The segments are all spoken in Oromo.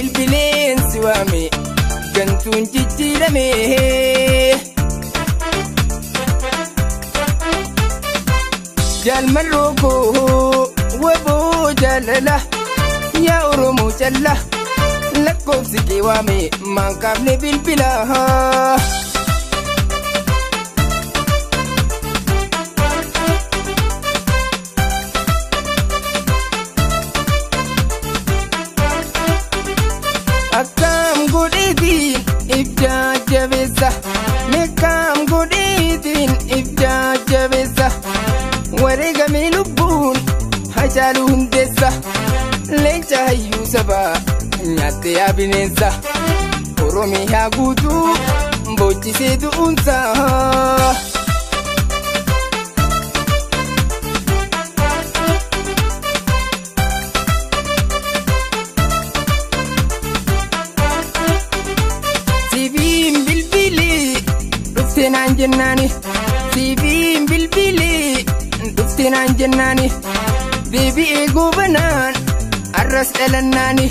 bilbileensi waame gantuun jijjiirame. Jaalmarroo koo waboo jaalala yaa Oromoo jalla lakkoofsi kee waame maankaafne bilbila. Akkam godheetiin ibjaa jabeessa meeqam godheetiin ibjaa jabeessa wareegamee lubbuun hajaaluu hundeessa leenca hayyuu sabaa nyaattee yaa bineensa Oromiyaa guutuu boochisee du'uunsaa. Sibiin bilbilii dhuftee naan jennaani sibiin bilbilii dhuftee naan jennaani deebi'ee goobanaan arras dhalannaani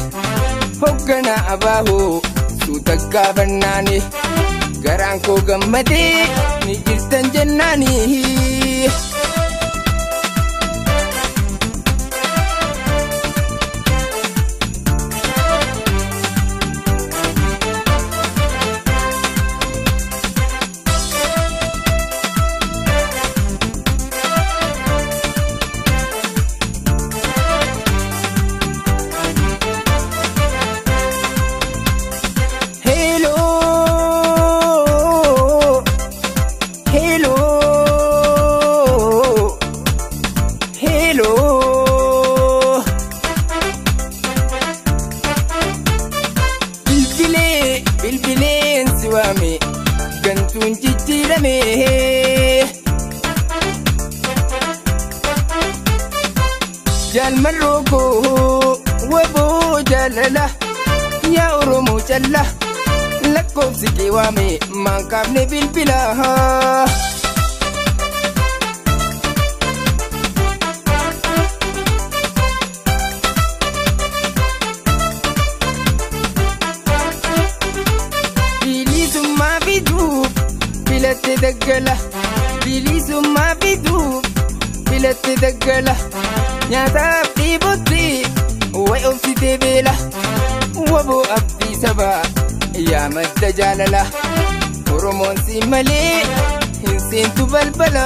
hoogganaa abaahoo suuta gaafannaani garaan koo gammadee ni jirtan jennaani. Bilbileensi waame gantuun jijjiirame. Jaalmarroo koo waboo jaalala yaa Oromoo jalla lakkoofsi kee waame maankaafne bilbila. Filatte daggala bilisummaa biduuf filatte daggala nyaataaf dhiibutti way obsitee beela waboo abdii sabaa yaa madda jaalala Oromoon si malee hin seentu balbala.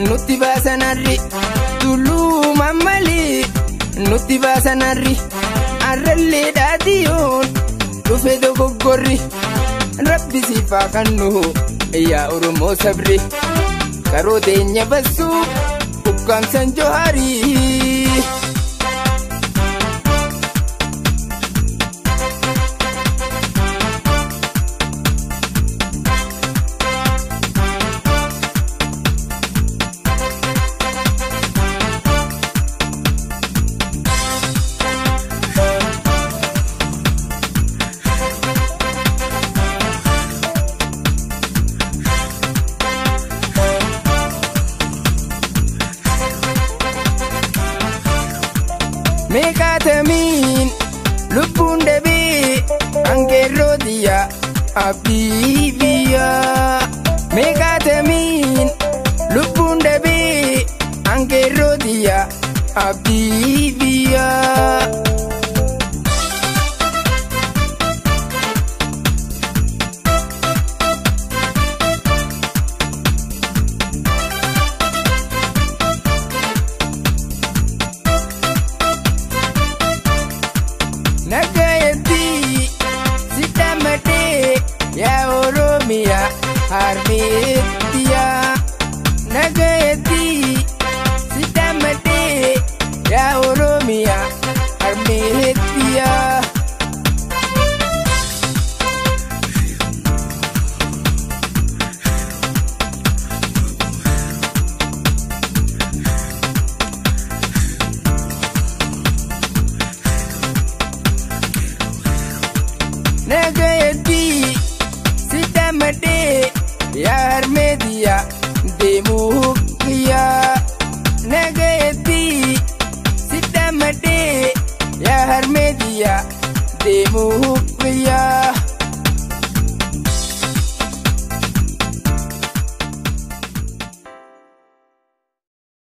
Nuti baasanarri tulluu mammali nuti baasanarri arrallee dhaadhiyoon dhufe dogoggorri rabbi siifaa kannu yaa Oromoo sabri karoo teenya bassuu ukkaamsan Johaarii. Meeqaatamiin lubbuun dhabee angeerroo diyyaa abdii biyyaa. Meeqaatamiin lubbuun dhabee angeerroo diyyaa abdii biyyaa. Nagayati sitamate ya Oromia harmitia. Nagayati sitamate ya Oromia harmitia. Sidamade, ya Armedia.